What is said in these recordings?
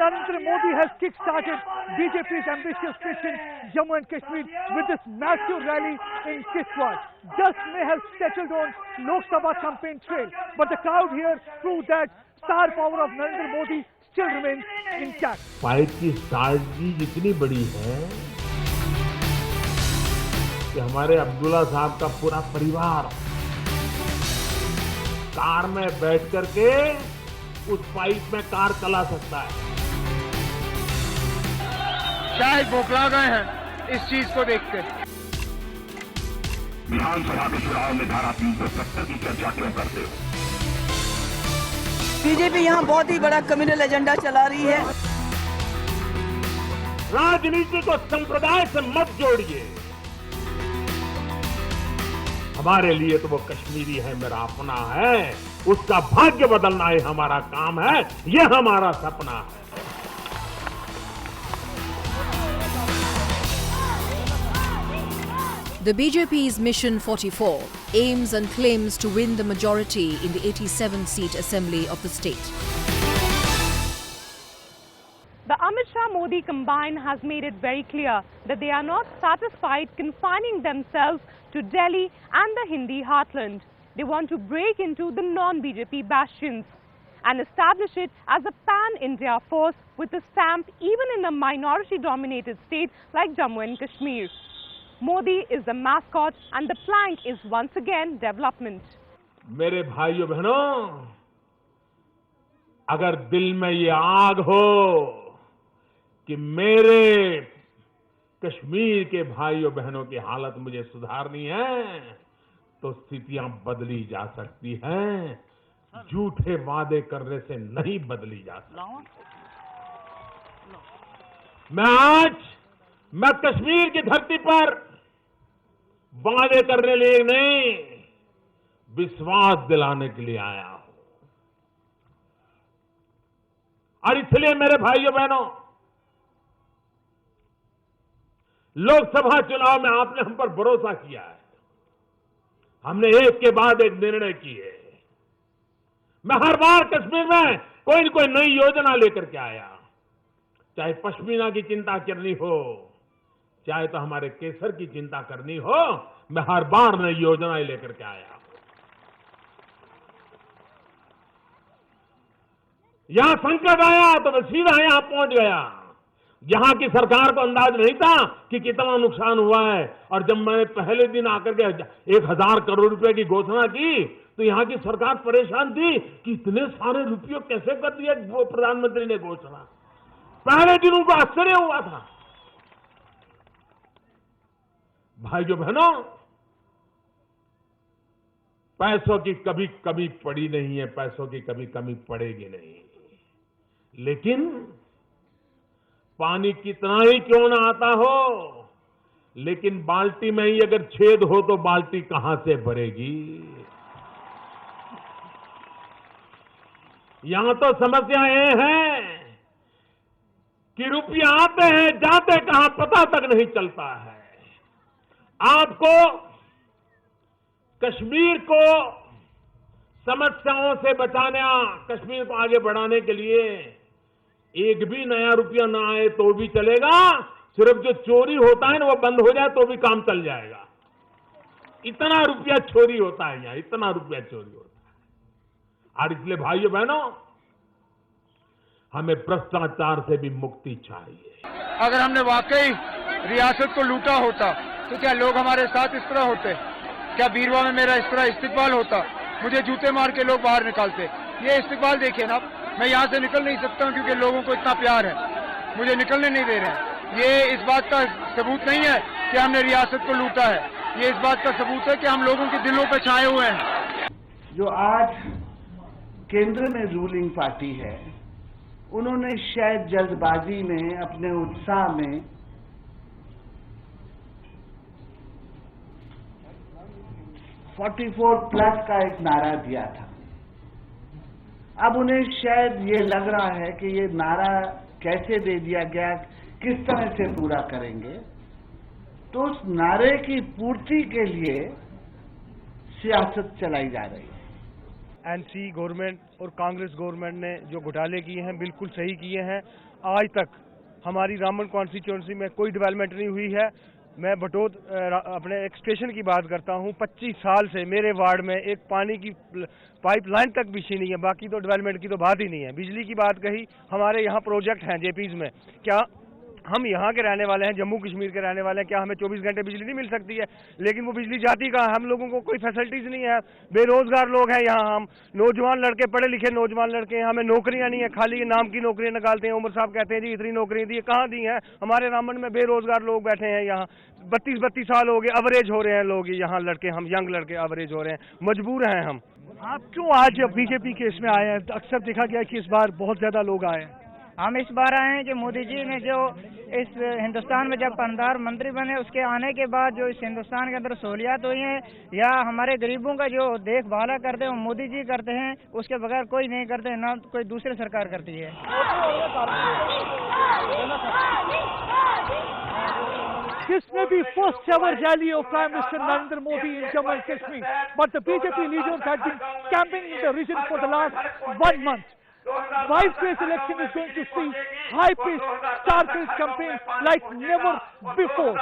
Narendra Modi has kick-started BJP's ambitious mission Jammu and Kashmir with this massive rally in Kiswar. Dust may have settled on Lok Sabha campaign trail, but the crowd here proved that star power of Narendra Modi still remains intact. Fight की strategy इतनी बड़ी है कि हमारे अब्दुल्ला साहब का पूरा परिवार कार में बैठ करके उस फाइट में कार चला सकता है। शायद बौखला गए हैं इस चीज को देखकर। विधानसभा के चुनाव में धारा 370 की चर्चा क्यों करते हो? बीजेपी यहाँ बहुत ही बड़ा कम्युनल एजेंडा चला रही है। राजनीति को संप्रदाय से मत जोड़िए। हमारे लिए तो वो कश्मीरी है, मेरा अपना है, उसका भाग्य बदलना ही हमारा काम है, ये हमारा सपना है। The BJP's Mission 44 aims and claims to win the majority in the 87-seat assembly of the state. The Amit Shah-Modi combine has made it very clear that they are not satisfied confining themselves to Delhi and the Hindi heartland. They want to break into the non-BJP bastions and establish it as a pan-India force with a stamp even in a minority-dominated state like Jammu and Kashmir. Modi is the mascot and the plank is once again development. मेरे भाइयों बहनों, अगर दिल में ये आग हो कि मेरे कश्मीर के भाइयों बहनों की हालत मुझे सुधारनी है, तो स्थितियां बदली जा सकती हैं, झूठे वादे करने से नहीं बदली जा सकती। मैं कश्मीर की धरती पर वादे करने लिए नहीं, विश्वास दिलाने के लिए आया हूं। और इसलिए मेरे भाइयों बहनों, लोकसभा चुनाव में आपने हम पर भरोसा किया है। हमने एक के बाद एक निर्णय किए। मैं हर बार कश्मीर में कोई न कोई नई योजना लेकर के आया, चाहे पश्मीना की चिंता करनी हो, चाहे तो हमारे केसर की चिंता करनी हो, मैं हर बार नई योजनाएं लेकर के आया। यहां संकट आया तो मैं सीधा यहां पहुंच गया। यहां की सरकार को अंदाज नहीं था कि कितना नुकसान हुआ है, और जब मैंने पहले दिन आकर के 1000 करोड़ रुपए की घोषणा की तो यहां की सरकार परेशान थी कि इतने सारे रुपये कैसे कर दिया वो प्रधानमंत्री ने घोषणा। पहले दिन उनको आश्चर्य हुआ था। भाइयों बहनों, पैसों की कभी कमी पड़ी नहीं है, पैसों की कभी कमी पड़ेगी नहीं, लेकिन पानी कितना ही क्यों ना आता हो, लेकिन बाल्टी में ही अगर छेद हो तो बाल्टी कहां से भरेगी। यहां तो समस्या ये है कि रुपये आते हैं, जाते कहां पता तक नहीं चलता है। आपको कश्मीर को समस्याओं से बचाने, कश्मीर को आगे बढ़ाने के लिए एक भी नया रुपया ना आए तो भी चलेगा, सिर्फ जो चोरी होता है ना वो बंद हो जाए तो भी काम चल जाएगा। इतना रुपया चोरी होता है यहां, इतना रुपया चोरी होता है। और इसलिए भाइयों बहनों, हमें भ्रष्टाचार से भी मुक्ति चाहिए। अगर हमने वाकई रियासत को लूटा होता तो क्या लोग हमारे साथ इस तरह होते? क्या बीरवा में मेरा इस तरह इस्तिकबाल होता? मुझे जूते मार के लोग बाहर निकालते। ये इस्तिकबाल देखिए ना, मैं यहाँ से निकल नहीं सकता हूँ क्योंकि लोगों को इतना प्यार है, मुझे निकलने नहीं दे रहे हैं। ये इस बात का सबूत नहीं है कि हमने रियासत को लूटा है, ये इस बात का सबूत है कि हम लोगों के दिलों पे छाए हुए हैं। जो आज केंद्र में रूलिंग पार्टी है, उन्होंने शायद जल्दबाजी में, अपने उत्साह में 44+ का एक नारा दिया था। अब उन्हें शायद ये लग रहा है कि ये नारा कैसे दे दिया गया, किस तरह से पूरा करेंगे, तो उस नारे की पूर्ति के लिए सियासत चलाई जा रही है। एनसी गवर्नमेंट और कांग्रेस गवर्नमेंट ने जो घोटाले किए हैं बिल्कुल सही किए हैं, आज तक हमारी रामबन कॉन्स्टिट्यूंसी में कोई डेवलपमेंट नहीं हुई है। मैं बटोत अपने एक स्टेशन की बात करता हूँ, 25 साल से मेरे वार्ड में एक पानी की पाइपलाइन तक बिछी नहीं है, बाकी तो डेवलपमेंट की तो बात ही नहीं है। बिजली की बात कही, हमारे यहाँ प्रोजेक्ट हैं जेपीज में, क्या हम यहाँ के रहने वाले हैं, जम्मू कश्मीर के रहने वाले हैं, क्या हमें 24 घंटे बिजली नहीं मिल सकती है? लेकिन वो बिजली जाती कहाँ? हम लोगों को कोई फैसिलिटीज नहीं है, बेरोजगार लोग हैं यहाँ, हम नौजवान लड़के, पढ़े लिखे नौजवान लड़के हैं, हमें नौकरियां नहीं है, खाली नाम की नौकरियां निकालते हैं। उमर साहब कहते हैं जी इतनी नौकरियां दी, कहाँ दी हैं? हमारे रामबन में बेरोजगार लोग बैठे हैं यहाँ, 32 साल हो गए, एवरेज हो रहे हैं लोग यहाँ, लड़के, हम यंग लड़के एवरेज हो रहे हैं, मजबूर हैं हम। आप क्यों आज बीजेपी के इसमें आए हैं? अक्सर देखा गया कि इस बार बहुत ज्यादा लोग आए हैं। हम इस बार आए हैं कि मोदी जी ने जो इस हिंदुस्तान में जब प्रधानमंत्री बने उसके आने के बाद जो इस हिंदुस्तान के अंदर सहूलियात हुई हैं या हमारे गरीबों का जो देखभाल करते हैं वो मोदी जी करते हैं, उसके बगैर कोई नहीं करते, ना कोई दूसरी सरकार करती है। This may be first ever rally of Prime Minister Narendra Modi in Jammu and Kashmir, but the BJP leaders have been camping in the region for the last 1 month. Vice-based election is going to see high-paced, star-paced campaigns like never before.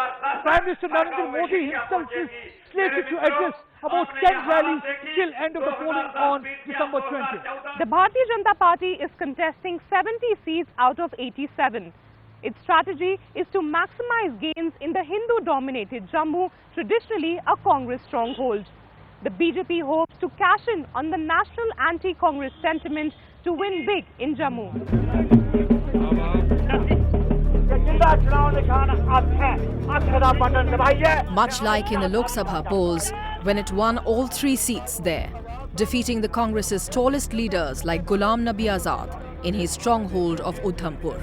Prime Minister Narendra Modi himself is slated to address about 10 rallies till end of the polling on December 20th. The Bharatiya Janata Party is contesting 70 seats out of 87. Its strategy is to maximize gains in the Hindu-dominated Jammu, traditionally a Congress stronghold. The BJP hopes to cash in on the national anti-Congress sentiment to win big in Jammu. Much like in the Lok Sabha polls, when it won all 3 seats there, defeating the Congress's tallest leaders like Ghulam Nabi Azad in his stronghold of Udhampur.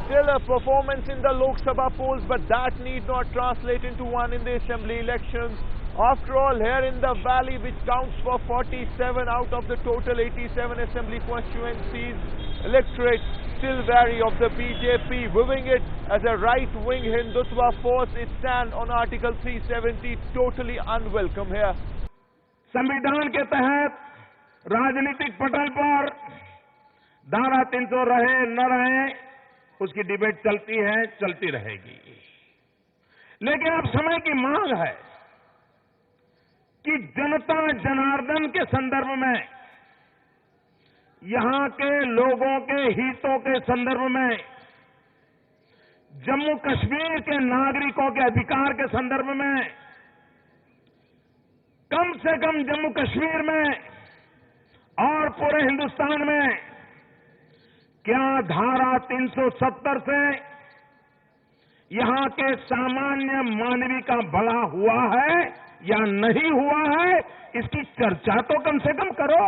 Still a performance in the Lok Sabha polls, but that need not translate into one in the assembly elections. After all, here in the valley, which counts for 47 out of the total 87 assembly constituencies, electorate still wary of the BJP, viewing it as a right-wing Hindutva force. Its stand on Article 370 totally unwelcome here. संविधान के तहत राजनीतिक पटल पर धारा 300 रहे न रहे, उसकी डिबेट चलती है, चलती रहेगी। लेकिन अब समय की मांग है कि जनता जनार्दन के संदर्भ में, यहां के लोगों के हितों के संदर्भ में, जम्मू कश्मीर के नागरिकों के अधिकार के संदर्भ में, कम से कम जम्मू कश्मीर में और पूरे हिंदुस्तान में क्या धारा 370 से यहां के सामान्य मानवी का भला हुआ है या नहीं हुआ है, इसकी चर्चा तो कम से कम करो।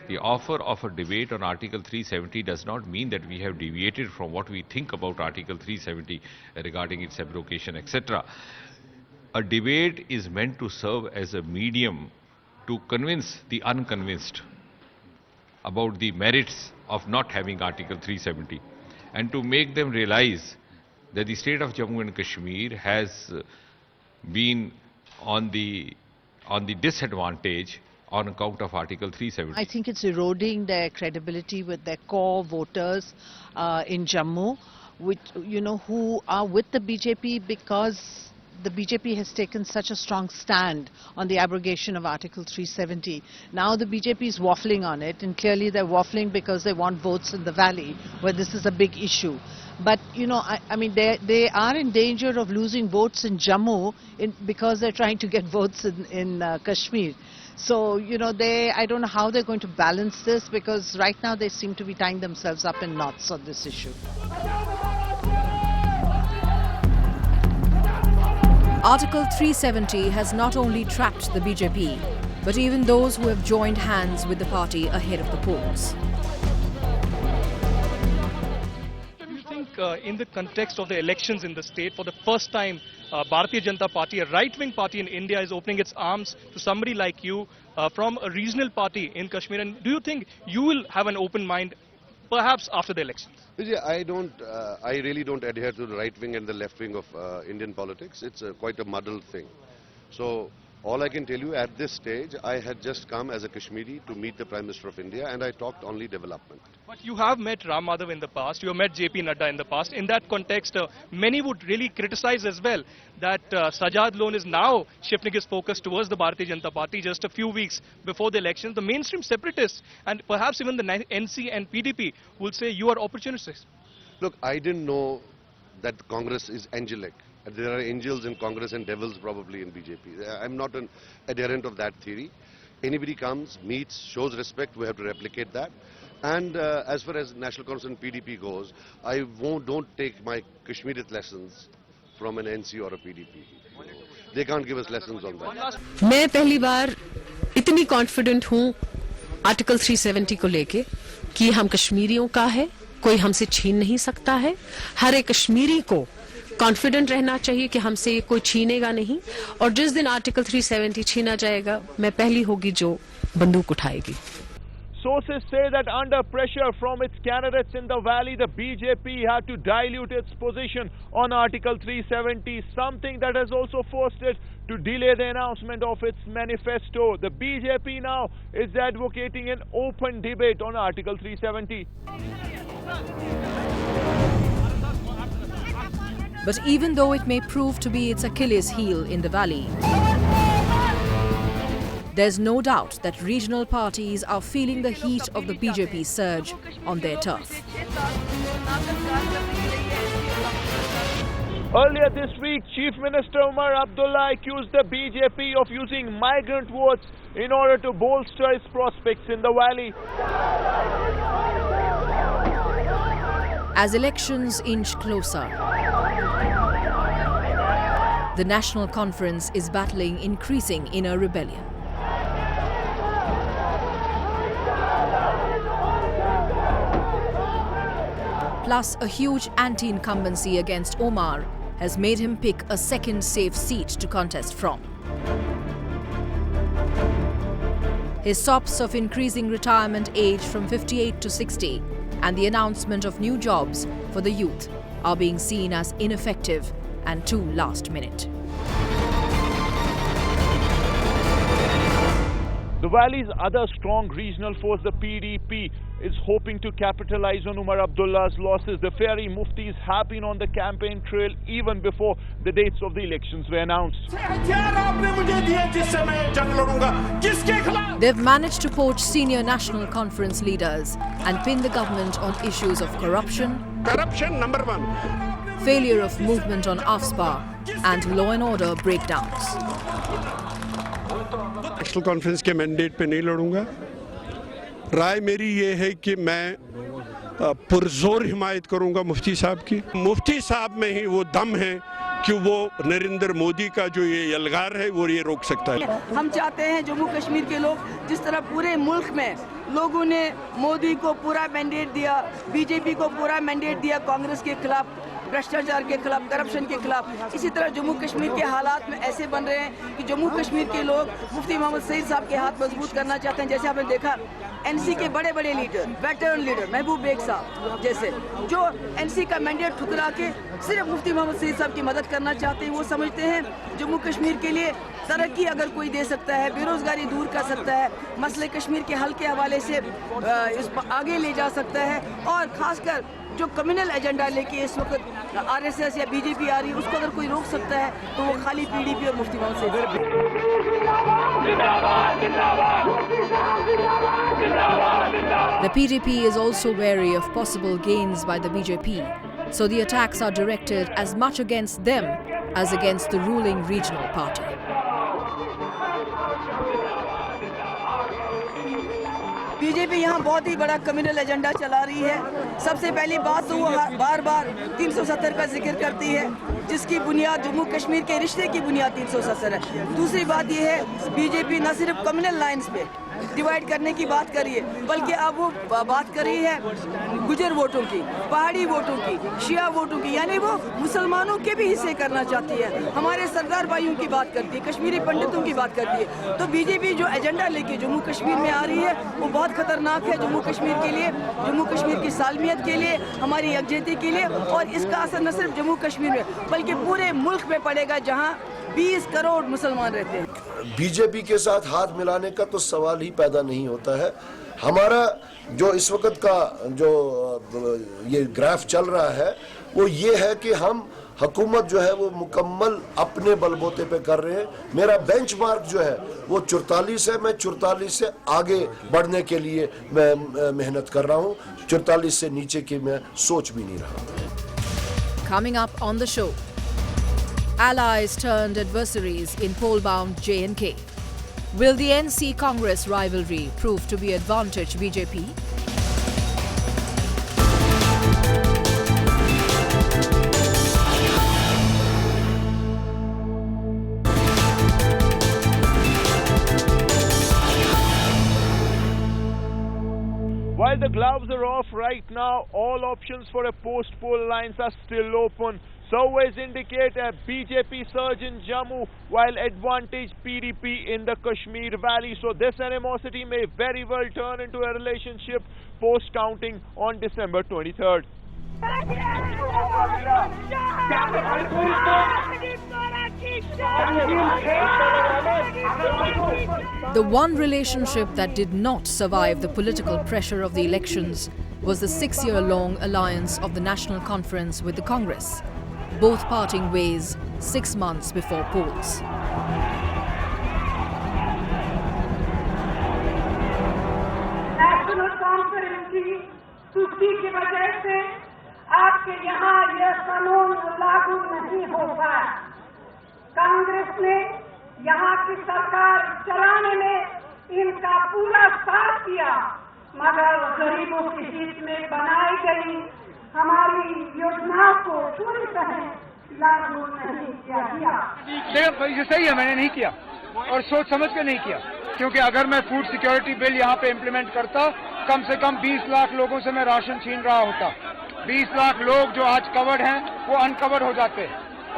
The offer of a debate on Article 370 does not mean that we have deviated from what we think about Article 370 regarding its abrogation, etc. A debate is meant to serve as a medium to convince the unconvinced about the merits of not having Article 370 and to make them realize that the state of Jammu and Kashmir has been on the disadvantage on account of Article 370. I think it's eroding their credibility with their core voters in Jammu, which, who are with the BJP because the BJP has taken such a strong stand on the abrogation of Article 370. Now the BJP is waffling on it, and clearly they're waffling because they want votes in the valley, where this is a big issue. But, I mean, they are in danger of losing votes in Jammu because they're trying to get votes in Kashmir. So, I don't know how they're going to balance this, because right now they seem to be tying themselves up in knots on this issue. Article 370 has not only trapped the BJP, but even those who have joined hands with the party ahead of the polls. Do you think in the context of the elections in the state, for the first time, Bharatiya Janata Party, a right-wing party in India, is opening its arms to somebody like you from a regional party in Kashmir? And do you think you will have an open mind perhaps after the elections? I really don't adhere to the right wing and the left wing of Indian politics. It's quite a muddled thing. So all I can tell you at this stage, I had just come as a Kashmiri to meet the Prime Minister of India, and I talked only development. But you have met Ram Madhav in the past, you have met JP Nadda in the past. In that context, many would really criticize as well that Sajad Lone is now shifting his focus towards the Bharatiya Janata Party just a few weeks before the elections. The mainstream separatists and perhaps even the NC and PDP will say you are opportunists. Look, I didn't know that Congress is angelic. There are angels in Congress and devils probably in BJP. I'm not an adherent of that theory. Anybody comes, meets, shows respect, we have to replicate that. And as far as National Congress and PDP goes, I don't take my Kashmiri lessons from an NC or a PDP. They can't give us lessons on that. मैं पहली बार इतनी confident हूँ article 370 को लेके कि हम कश्मीरियों का है, कोई हमसे छीन नहीं सकता है। हर एक कश्मीरी को कॉन्फिडेंट रहना चाहिए कि हमसे ये कोई छीनेगा नहीं, और जिस दिन आर्टिकल 370 छीना जाएगा मैं पहली होगी जो बंदूक उठाएगी। Sources say that under pressure from its candidates in the valley, the BJP had to dilute its position on Article 370, something that has also forced it to delay the announcement of its manifesto. The BJP now is advocating an open debate on Article 370. But even though it may prove to be its Achilles heel in the valley, there's no doubt that regional parties are feeling the heat of the BJP surge on their turf. Earlier this week, Chief Minister Umar Abdullah accused the BJP of using migrant votes in order to bolster its prospects in the valley. As elections inch closer, the National Conference is battling increasing inner rebellion. Plus, a huge anti-incumbency against Omar has made him pick a second safe seat to contest from. His sops of increasing retirement age from 58 to 60 and the announcement of new jobs for the youth are being seen as ineffective and too last minute. The valley's other strong regional force, the PDP, is hoping to capitalize on Umar Abdullah's losses. The fiery muftis have been on the campaign trail even before the dates of the elections were announced. They've managed to poach senior National Conference leaders and pin the government on issues of corruption, number one, failure of movement on AFSPA, and law and order breakdowns. National conference के mandate पे नहीं लड़ूंगा। राय मेरी ये है कि मैं पुरजोर हिमायत करूंगा मुफ्ती साहब की। मुफ्ती साहब में ही वो दम है कि वो नरेंद्र मोदी का जो ये यलगार है वो ये रोक सकता है। हम चाहते हैं जम्मू कश्मीर के लोग जिस तरह पूरे मुल्क में लोगों ने मोदी को पूरा मैंडेट दिया, बीजेपी को पूरा मैंडेट दिया कांग्रेस के खिलाफ, भ्रष्टाचार के खिलाफ, करप्शन के खिलाफ, इसी तरह जम्मू कश्मीर के हालात में ऐसे बन रहे हैं कि जम्मू कश्मीर के लोग मुफ्ती मोहम्मद सईद साहब के हाथ मजबूत करना चाहते हैं। जैसे आपने देखा एनसी के बड़े बड़े लीडर, वेटरन लीडर महबूब बेग साहब जैसे, जो एनसी का मैंडेट ठुकरा के सिर्फ मुफ्ती मोहम्मद सईद साहब की मदद करना चाहते हैं। वो समझते हैं जम्मू कश्मीर के लिए तरक्की अगर कोई दे सकता है, बेरोजगारी दूर कर सकता है, मसले कश्मीर के हल के हवाले से इस आगे ले जा सकता है, और खासकर जो कम्युनल एजेंडा लेके इस वक्त आरएसएस या बीजेपी आ रही है, उसको अगर कोई रोक सकता है तो वो खाली पीडीपी और Mufti Mohammad Sayeed. The PDP is also wary of possible gains by the BJP, so the attacks are directed as much against them as against the ruling regional party. BJP यहाँ बहुत ही बड़ा कम्युनल एजेंडा चला रही है। सबसे पहली बात तो वो बार बार 370 का जिक्र करती है, जिसकी बुनियाद जम्मू कश्मीर के रिश्ते की बुनियाद 370 है। दूसरी बात ये है बीजेपी न सिर्फ कम्युनल लाइंस पे डिवाइड करने की बात करी है, बल्कि अब वो बात कर रही है गुजर वोटों की, पहाड़ी वोटों की, शिया वोटों की, यानी वो मुसलमानों के भी हिस्से करना चाहती है, हमारे सरदार भाइयों की बात करती है, कश्मीरी पंडितों की बात करती है। तो बीजेपी जो एजेंडा लेके जम्मू कश्मीर में आ रही है वो बहुत खतरनाक है जम्मू कश्मीर के लिए, जम्मू कश्मीर की सालमियत के लिए, हमारी यकजहती के लिए, और इसका असर न सिर्फ जम्मू कश्मीर में बल्कि पूरे मुल्क में पड़ेगा जहां 20 करोड़ मुसलमान रहते हैं। बीजेपी के साथ हाथ मिलाने का तो सवाल ही पैदा नहीं होता है। हमारा जो इस वक्त का जो ये ग्राफ चल रहा है वो ये है कि हम हुकूमत जो है वो मुकम्मल अपने बलबूते पे कर रहे हैं। मेरा बेंचमार्क जो है वो 44 है, मैं 44 से आगे बढ़ने के लिए मैं मेहनत कर रहा हूँ, 44 से नीचे की मैं सोच भी नहीं रहा। Coming up on the show, allies turned adversaries in poll-bound J&K. Will the NC Congress rivalry prove to be advantage BJP? While the gloves are off right now, all options for a post-poll alliance are still open. Surveys indicate a BJP surge in Jammu while advantage PDP in the Kashmir Valley. So this animosity may very well turn into a relationship post-counting on December 23rd. The one relationship that did not survive the political pressure of the elections was the 6-year-long alliance of the National Conference with the Congress, both parting ways 6 months before polls. National Conference की सुस्ती की वजह से आपके यहाँ यह कानून लागू नहीं हो पाया। कांग्रेस ने यहाँ की सरकार चलाने में इनका पूरा साथ दिया, मगर गरीबों के हित में बनाई गई हमारी योजनाओं को पूरी तरह लागू नहीं किया गया। ये सही है, मैंने नहीं किया और सोच समझ के नहीं किया, क्योंकि अगर मैं फूड सिक्योरिटी बिल यहाँ पे इम्प्लीमेंट करता, कम से कम 20 लाख लोगों से मैं राशन छीन रहा होता। 20 लाख लोग जो आज कवर्ड हैं वो अनकवर्ड हो जाते,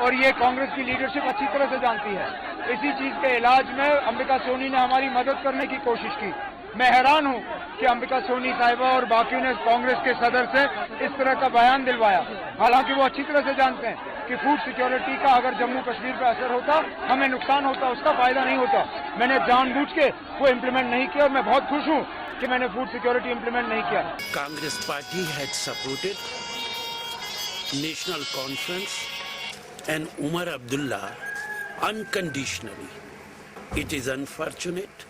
और ये कांग्रेस की लीडरशिप अच्छी तरह से जानती है। इसी चीज के इलाज में अंबिका सोनी ने हमारी मदद करने की कोशिश की। मैं हैरान हूं कि अंबिका सोनी साहिबा और बाकियों ने कांग्रेस के सदर से इस तरह का बयान दिलवाया, हालांकि वो अच्छी तरह से जानते हैं कि फूड सिक्योरिटी का अगर जम्मू कश्मीर पर असर होता, हमें नुकसान होता, उसका फायदा नहीं होता। मैंने जानबूझ के वो इम्प्लीमेंट नहीं किया और मैं बहुत खुश हूं कि मैंने फूड सिक्योरिटी इम्प्लीमेंट नहीं किया। Congress party had supported national conference and Umar Abdullah unconditionally. It is unfortunate.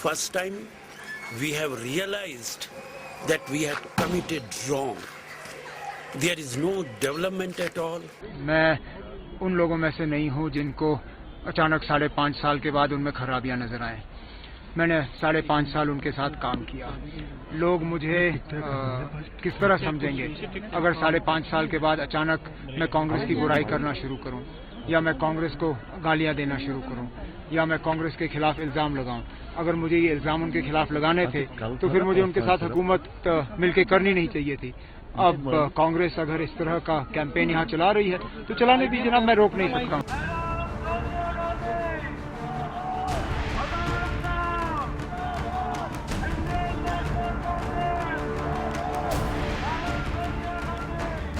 First time we have realized that we had committed wrong. There is no development at all. मैं उन लोगों में से नहीं हूं जिनको अचानक 5.5 साल के बाद उनमें खराबियां नजर आए। मैंने 5.5 साल उनके साथ काम किया। लोग मुझे किस तरह समझेंगे अगर 5.5 साल के बाद अचानक मैं कांग्रेस की बुराई करना शुरू करूं, या मैं कांग्रेस को गालियां देना शुरू करूं, या मैं कांग्रेस के खिलाफ इल्जाम लगाऊं। अगर मुझे ये इल्जाम उनके खिलाफ लगाने थे तो फिर मुझे उनके साथ हुकूमत मिलकर करनी नहीं चाहिए थी। अब कांग्रेस अगर इस तरह का कैंपेन यहाँ चला रही है तो चलाने दीजिए, जनाब, मैं रोक नहीं सकता हूँ।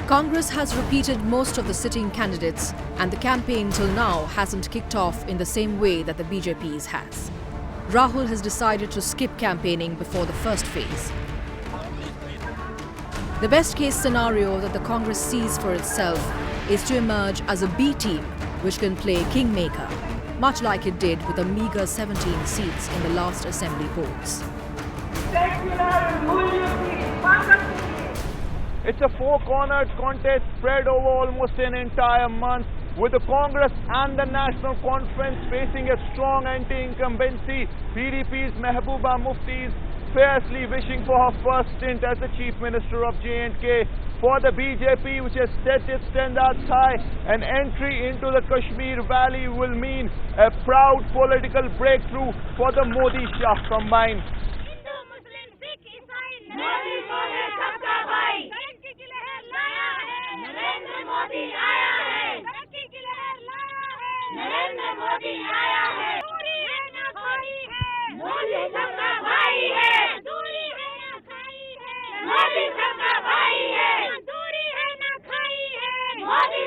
Congress has repeated most of the sitting candidates, and the campaign till now hasn't kicked off in the same way that the BJP's has. Rahul has decided to skip campaigning before the first phase. The best case scenario that the Congress sees for itself is to emerge as a B team which can play kingmaker, much like it did with a meager 17 seats in the last assembly polls. It's a four-cornered contest spread over almost an entire month, with the Congress and the National Conference facing a strong anti-incumbency. PDP's Mehbooba Mufti is fiercely wishing for her first stint as the Chief Minister of J&K. for the BJP, which has set its standards high. An entry into the Kashmir Valley will mean a proud political breakthrough for the Modi-Shah combine. Modi को है सबका भाई, तरक्की की लहर लाया है, नरेंद्र मोदी आया है, तरक्की की लहर लाया है, नरेंद्र मोदी आया है, दूरी है ना खाई है, मोदी सबका भाई है, दूरी है ना खाई है, मोदी सबका भाई है, दूरी है ना खाई है, मोदी